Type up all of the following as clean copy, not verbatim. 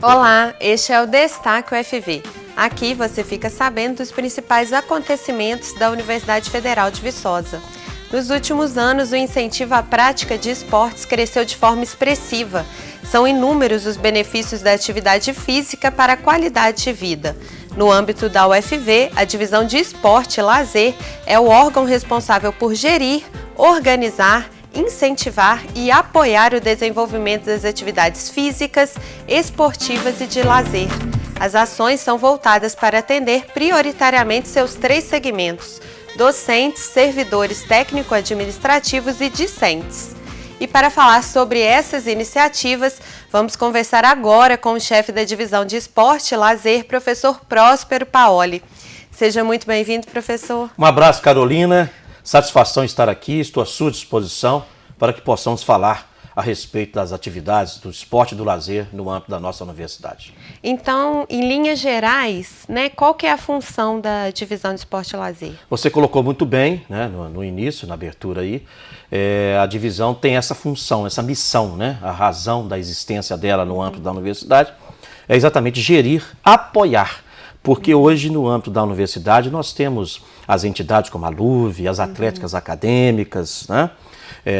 Olá, este é o Destaque UFV. Aqui você fica sabendo dos principais acontecimentos da Universidade Federal de Viçosa. Nos últimos anos, o incentivo à prática de esportes cresceu de forma expressiva. São inúmeros os benefícios da atividade física para a qualidade de vida. No âmbito da UFV, a Divisão de Esporte e Lazer é o órgão responsável por gerir, organizar, incentivar e apoiar o desenvolvimento das atividades físicas, esportivas e de lazer. As ações são voltadas para atender prioritariamente seus 3 segmentos: docentes, servidores técnico-administrativos e discentes. E para falar sobre essas iniciativas, vamos conversar agora com o chefe da Divisão de Esporte e Lazer, professor Próspero Paoli. Seja muito bem-vindo, professor. Um abraço, Carolina. Satisfação estar aqui, estou à sua disposição para que possamos falar a respeito das atividades do esporte e do lazer no âmbito da nossa universidade. Então, em linhas gerais, qual que é a função da Divisão de Esporte e Lazer? Você colocou muito bem, no início, na abertura aí, a divisão tem essa função, essa missão, a razão da existência dela no âmbito da universidade é exatamente gerir, apoiar. Porque hoje, no âmbito da universidade, nós temos as entidades como a LUV, as atléticas acadêmicas,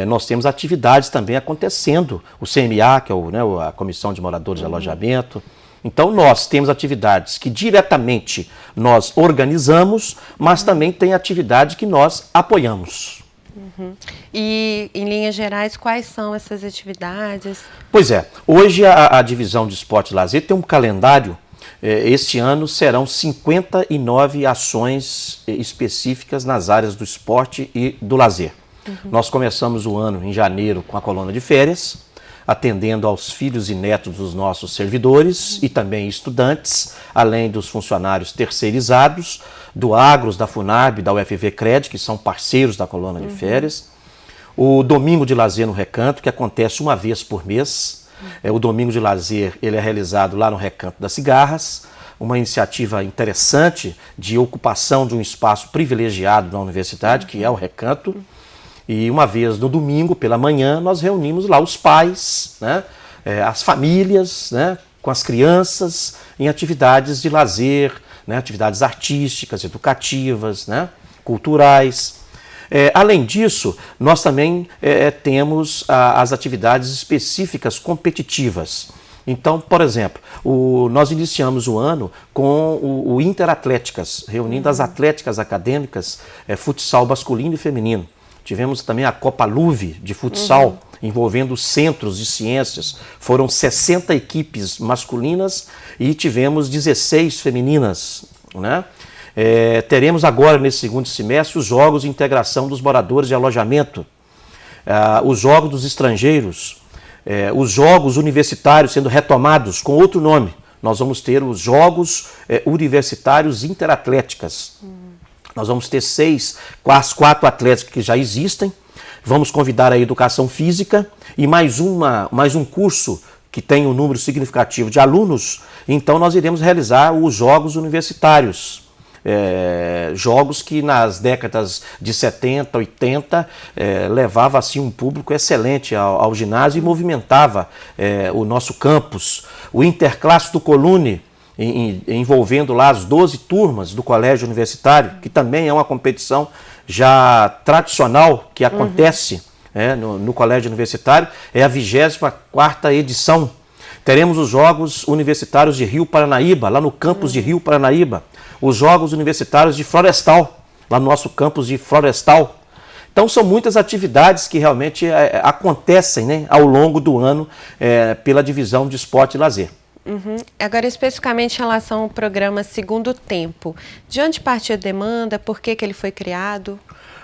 nós temos atividades também acontecendo, o CMA, que é a Comissão de Moradores de Alojamento. Então, nós temos atividades que diretamente nós organizamos, mas também tem atividade que nós apoiamos. E, em linhas gerais, quais são essas atividades? Pois é, hoje a Divisão de Esporte e Lazer tem um calendário. Este ano serão 59 ações específicas nas áreas do esporte e do lazer. Nós começamos o ano em janeiro com a colônia de férias, atendendo aos filhos e netos dos nossos servidores e também estudantes, além dos funcionários terceirizados, do Agros, da FUNARB, da UFV Cred, que são parceiros da colônia de férias. O Domingo de Lazer no Recanto, que acontece uma vez por mês. O Domingo de Lazer ele é realizado lá no Recanto das Cigarras, uma iniciativa interessante de ocupação de um espaço privilegiado da universidade, que é o Recanto. E uma vez no domingo, pela manhã, nós reunimos lá os pais, as famílias, com as crianças, em atividades de lazer, atividades artísticas, educativas, culturais. Além disso, nós também temos as atividades específicas competitivas. Então, por exemplo, nós iniciamos o ano com o Interatléticas, reunindo as atléticas acadêmicas, futsal masculino e feminino. Tivemos também a Copa LUV de futsal, envolvendo centros de ciências. Foram 60 equipes masculinas e tivemos 16 femininas, teremos agora, nesse segundo semestre, os Jogos de Integração dos Moradores de Alojamento, os Jogos dos Estrangeiros, os Jogos Universitários sendo retomados com outro nome. Nós vamos ter os Jogos Universitários Interatléticas. Nós vamos ter 4 atléticas que já existem. Vamos convidar a Educação Física e mais um curso que tem um número significativo de alunos. Então, nós iremos realizar os Jogos Universitários. Jogos que nas décadas de 70, 80 levava assim um público excelente ao ginásio e movimentava o nosso campus. O Interclasse do Colune, envolvendo lá as 12 turmas do colégio universitário, que também é uma competição já tradicional que acontece no colégio universitário, é a 24ª edição. Teremos os Jogos Universitários de Rio Paranaíba, lá no campus de Rio Paranaíba. Os Jogos Universitários de Florestal, lá no nosso campus de Florestal. Então, são muitas atividades que realmente acontecem ao longo do ano pela Divisão de Esporte e Lazer. Agora, especificamente em relação ao programa Segundo Tempo, de onde partiu a demanda, por que ele foi criado?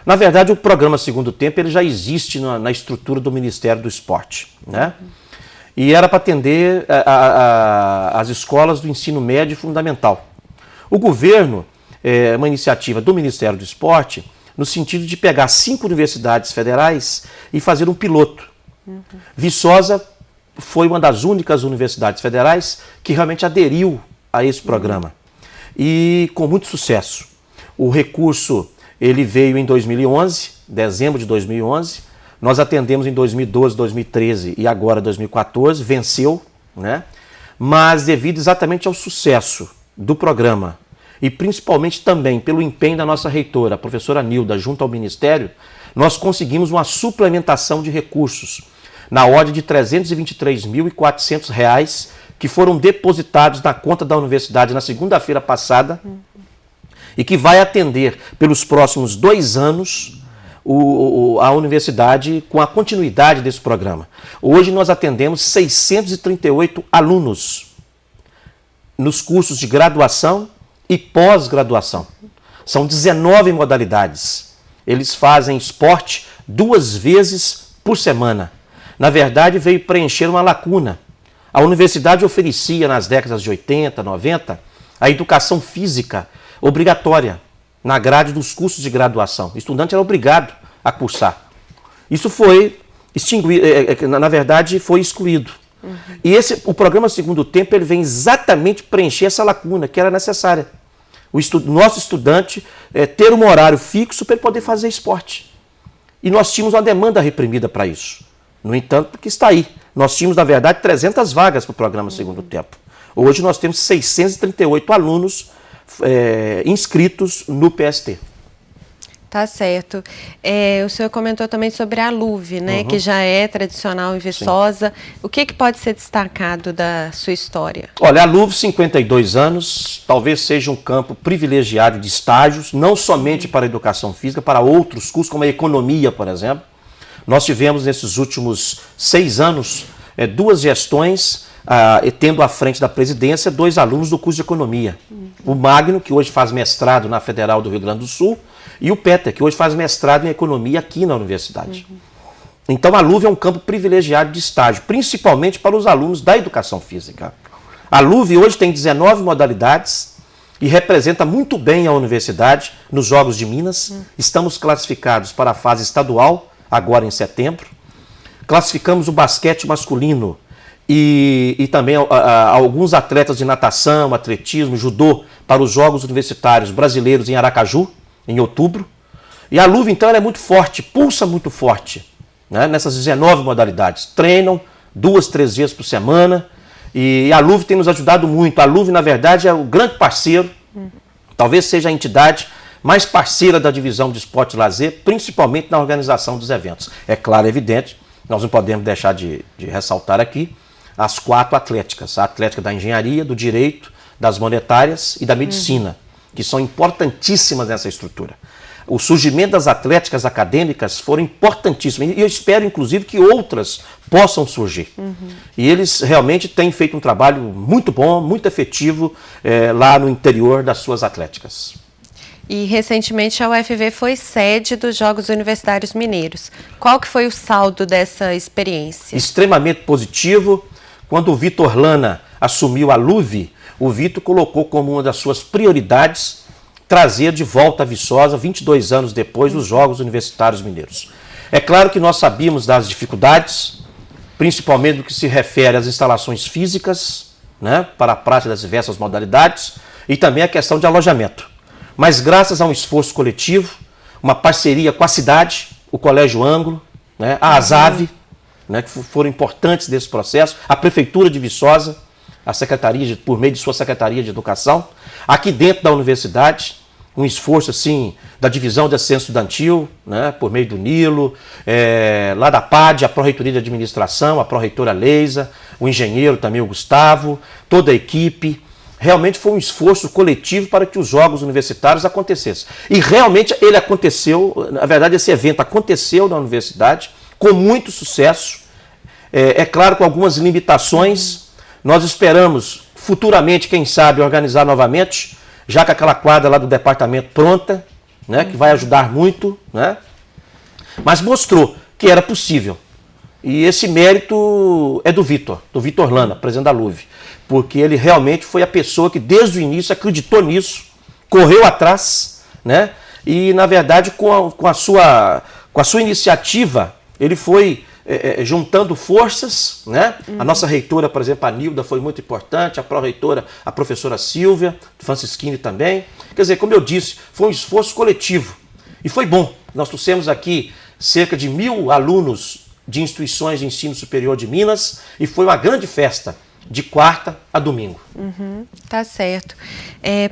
Na verdade, o programa Segundo Tempo ele já existe na estrutura do Ministério do Esporte, E era para atender as escolas do ensino médio e fundamental. O governo, uma iniciativa do Ministério do Esporte, no sentido de pegar 5 universidades federais e fazer um piloto. Viçosa foi uma das únicas universidades federais que realmente aderiu a esse programa. E com muito sucesso. O recurso ele veio em 2011, dezembro de 2011, Nós atendemos em 2012, 2013 e agora 2014, venceu, né? mas devido exatamente ao sucesso do programa e principalmente também pelo empenho da nossa reitora, a professora Nilda, junto ao Ministério, nós conseguimos uma suplementação de recursos na ordem de R$ 323.400 que foram depositados na conta da universidade na segunda-feira passada e que vai atender pelos próximos 2 anos a universidade com a continuidade desse programa. Hoje nós atendemos 638 alunos nos cursos de graduação e pós-graduação. São 19 modalidades. Eles fazem esporte 2 vezes por semana. Na verdade, veio preencher uma lacuna. A universidade oferecia, nas décadas de 80, 90, a educação física obrigatória na grade dos cursos de graduação. O estudante era obrigado a cursar. Isso foi extinguido, na verdade, foi excluído. E o programa Segundo Tempo ele vem exatamente preencher essa lacuna que era necessária. O nosso estudante ter um horário fixo para ele poder fazer esporte. E nós tínhamos uma demanda reprimida para isso. No entanto, porque está aí. Nós tínhamos, na verdade, 300 vagas para o programa Segundo Tempo. Hoje nós temos 638 alunos inscritos no PST. Tá certo. O senhor comentou também sobre a LUV, né, que já é tradicional em Viçosa. Sim. O que pode ser destacado da sua história? Olha, a LUV, 52 anos, talvez seja um campo privilegiado de estágios, não somente para a educação física, para outros cursos, como a economia, por exemplo. Nós tivemos, nesses últimos 6 anos, 2 gestões, tendo à frente da presidência 2 alunos do curso de economia. O Magno, que hoje faz mestrado na Federal do Rio Grande do Sul, e o Peter, que hoje faz mestrado em economia aqui na universidade. Então a LUV é um campo privilegiado de estágio, principalmente para os alunos da educação física. A LUV hoje tem 19 modalidades e representa muito bem a universidade nos Jogos de Minas. Estamos classificados para a fase estadual, agora em setembro. Classificamos o basquete masculino e também alguns atletas de natação, atletismo, judô para os Jogos Universitários Brasileiros em Aracaju, em outubro. E a LUV, então, ela é muito forte, pulsa muito forte, né, nessas 19 modalidades. Treinam 2, 3 vezes por semana e a LUV tem nos ajudado muito. A LUV, na verdade, é o grande parceiro, talvez seja a entidade mais parceira da divisão de esporte e lazer, principalmente na organização dos eventos. É claro, é evidente, nós não podemos deixar de ressaltar aqui as 4 atléticas. A atlética da engenharia, do direito, das monetárias e da medicina, que são importantíssimas nessa estrutura. O surgimento das atléticas acadêmicas foram importantíssimos. E eu espero, inclusive, que outras possam surgir. E eles realmente têm feito um trabalho muito bom, muito efetivo lá no interior das suas atléticas. E recentemente a UFV foi sede dos Jogos Universitários Mineiros. Qual que foi o saldo dessa experiência? Extremamente positivo. Quando o Vitor Lana assumiu a LUV, o Vitor colocou como uma das suas prioridades trazer de volta a Viçosa, 22 anos depois, os Jogos Universitários Mineiros. É claro que nós sabíamos das dificuldades, principalmente no que se refere às instalações físicas, né, para a prática das diversas modalidades, e também a questão de alojamento. Mas graças a um esforço coletivo, uma parceria com a cidade, o Colégio Ângulo, né, a ASAV, né, que foram importantes nesse processo, a Prefeitura de Viçosa, a Secretaria, por meio de sua Secretaria de Educação, aqui dentro da universidade, um esforço assim da Divisão de Assistência Estudantil, né, por meio do Nilo, lá da PAD, a Pró-Reitoria de Administração, a Pró-Reitora Leisa, o engenheiro também, o Gustavo, toda a equipe. Realmente foi um esforço coletivo para que os Jogos Universitários acontecessem. E realmente ele aconteceu, na verdade esse evento aconteceu na universidade, com muito sucesso, é claro, com algumas limitações. Nós esperamos futuramente, quem sabe, organizar novamente, já com aquela quadra lá do departamento pronta, né, que vai ajudar muito, né, mas mostrou que era possível. E esse mérito é do Vitor Lana, presidente da LUV, porque ele realmente foi a pessoa que desde o início acreditou nisso, correu atrás, né, e na verdade com a sua iniciativa ele foi juntando forças, né? A nossa reitora, por exemplo, a Nilda, foi muito importante, a pró-reitora, a professora Silvia, Francisquini também. Quer dizer, como eu disse, foi um esforço coletivo e foi bom. Nós trouxemos aqui cerca de 1.000 alunos de instituições de ensino superior de Minas e foi uma grande festa de quarta a domingo. Tá certo.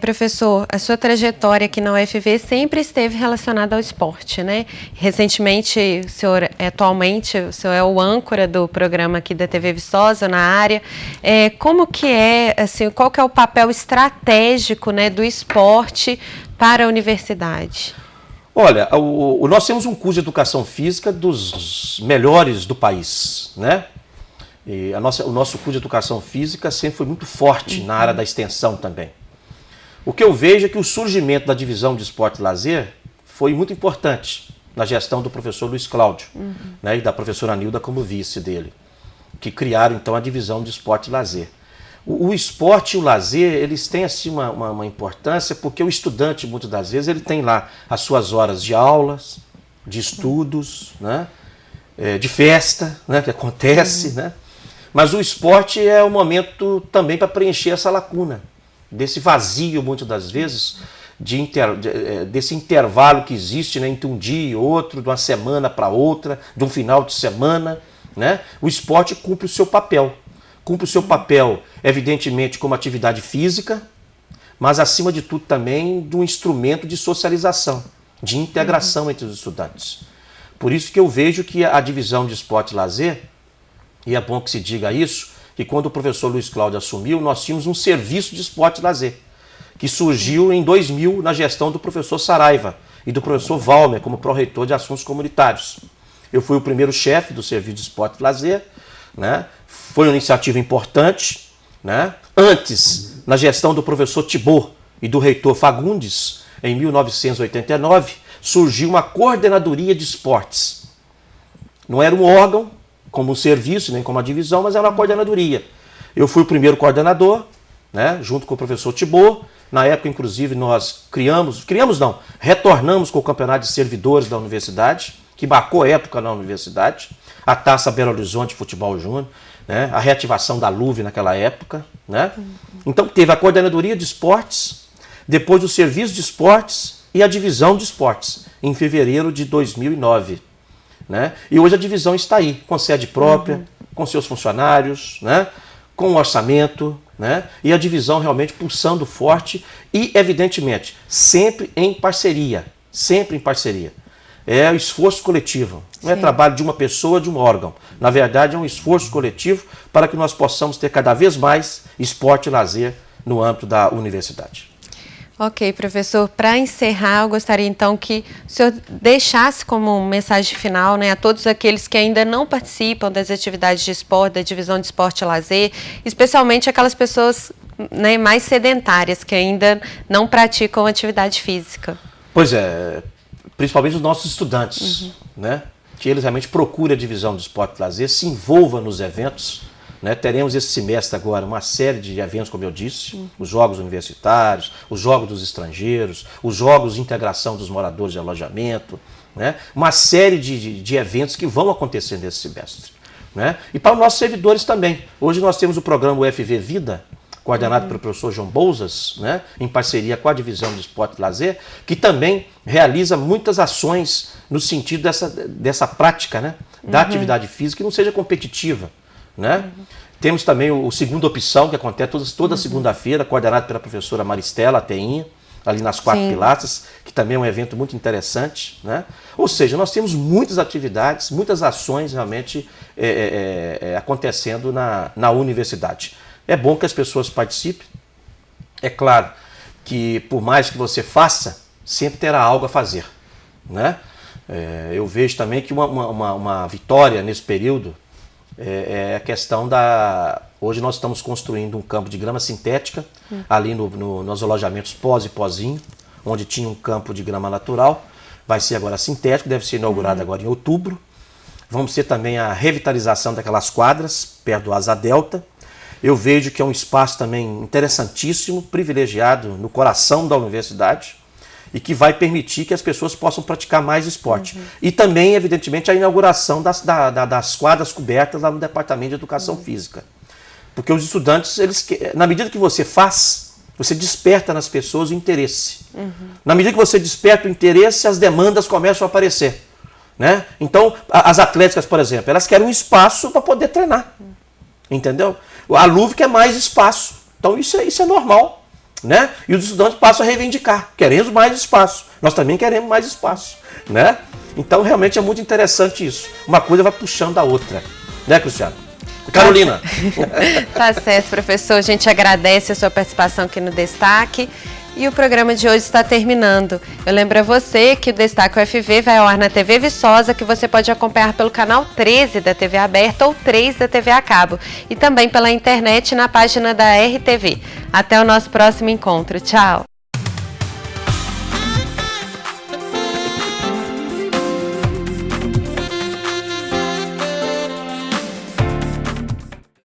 Professor, a sua trajetória aqui na UFV sempre esteve relacionada ao esporte, né? Recentemente, atualmente, o senhor é o âncora do programa aqui da TV Viçosa na área. Como que assim, qual que é o papel estratégico, né, do esporte para a universidade? Olha, nós temos um curso de educação física dos melhores do país, né? E o nosso curso de educação física sempre foi muito forte na área da extensão também. O que eu vejo é que o surgimento da divisão de esporte e lazer foi muito importante na gestão do professor Luiz Cláudio, né, e da professora Nilda como vice dele, que criaram então a divisão de esporte e lazer. O esporte e o lazer, eles têm assim uma importância porque o estudante, muitas das vezes, ele tem lá as suas horas de aulas, de estudos, né, de festa, né, que acontece, né? Mas o esporte é um momento também para preencher essa lacuna, desse vazio, muitas das vezes, desse intervalo que existe, né, entre um dia e outro, de uma semana para outra, de um final de semana, né? O esporte cumpre o seu papel. Cumpre o seu papel, evidentemente, como atividade física, mas, acima de tudo, também de um instrumento de socialização, de integração entre os estudantes. Por isso que eu vejo que a divisão de esporte e lazer, e é bom que se diga isso, que quando o professor Luiz Cláudio assumiu, nós tínhamos um serviço de esporte e lazer, que surgiu em 2000 na gestão do professor Saraiva e do professor Valmer, como pró-reitor de assuntos comunitários. Eu fui o primeiro chefe do serviço de esporte e lazer, né? Foi uma iniciativa importante, né? Antes, na gestão do professor Tibor e do reitor Fagundes, em 1989, surgiu uma coordenadoria de esportes. Não era um órgão, como um serviço, nem como uma divisão, mas era uma coordenadoria. Eu fui o primeiro coordenador, né? Junto com o professor Tibor. Na época, inclusive, nós retornamos com o campeonato de servidores da universidade, que marcou época na universidade, a Taça Belo Horizonte Futebol Júnior, né? A reativação da LUV naquela época, né? Então teve a coordenadoria de esportes, depois o serviço de esportes e a divisão de esportes, em fevereiro de 2009. Né? E hoje a divisão está aí, com sede própria, com seus funcionários, né? Com um orçamento, né? E a divisão realmente pulsando forte e, evidentemente, sempre em parceria, sempre em parceria. É o esforço coletivo, não é trabalho de uma pessoa, de um órgão. Na verdade, é um esforço coletivo para que nós possamos ter cada vez mais esporte e lazer no âmbito da universidade. Ok, professor. Para encerrar, eu gostaria então que o senhor deixasse como mensagem final, né, a todos aqueles que ainda não participam das atividades de esporte, da divisão de esporte e lazer, especialmente aquelas pessoas, né, mais sedentárias, que ainda não praticam atividade física. Pois é, principalmente os nossos estudantes, né, que eles realmente procurem a divisão de esporte e lazer, se envolvam nos eventos. Né? Teremos esse semestre agora uma série de eventos, como eu disse, os jogos universitários, os jogos dos estrangeiros, os jogos de integração dos moradores de alojamento, né? Uma série de eventos que vão acontecer nesse semestre. Né? E para os nossos servidores também. Hoje nós temos o programa UFV Vida, coordenado pelo professor João Bouzas, né? Em parceria com a divisão de esporte e lazer, que também realiza muitas ações no sentido dessa prática, né? Da atividade física que não seja competitiva. Né? Temos também o Segunda Opção, que acontece toda segunda-feira, coordenado pela professora Maristela Ateinha, ali nas 4 Pilastras, que também é um evento muito interessante. Né? Ou seja, nós temos muitas atividades, muitas ações realmente acontecendo na universidade. É bom que as pessoas participem. É claro que, por mais que você faça, sempre terá algo a fazer. Né? Eu vejo também que uma vitória nesse período é a questão Hoje nós estamos construindo um campo de grama sintética, ali nos alojamentos pós e pós-inho, onde tinha um campo de grama natural. Vai ser agora sintético, deve ser inaugurado agora em outubro. Vamos ter também a revitalização daquelas quadras, perto do Asa Delta. Eu vejo que é um espaço também interessantíssimo, privilegiado no coração da universidade, e que vai permitir que as pessoas possam praticar mais esporte. E também, evidentemente, a inauguração das quadras cobertas lá no Departamento de Educação Física. Porque os estudantes, na medida que você faz, você desperta nas pessoas o interesse. Na medida que você desperta o interesse, as demandas começam a aparecer. Né? Então, as atléticas, por exemplo, elas querem um espaço para poder treinar. entendeu? A LUV quer mais espaço, então isso é normal, né? E os estudantes passam a reivindicar, queremos mais espaço, nós também queremos mais espaço, né? Então realmente é muito interessante isso, uma coisa vai puxando a outra, né, Cristiano? Carolina. Tá certo, professor, a gente agradece a sua participação aqui no Destaque. E o programa de hoje está terminando. Eu lembro a você que o Destaque UFV vai ao ar na TV Viçosa, que você pode acompanhar pelo canal 13 da TV Aberta ou 3 da TV a cabo. E também pela internet na página da RTV. Até o nosso próximo encontro. Tchau!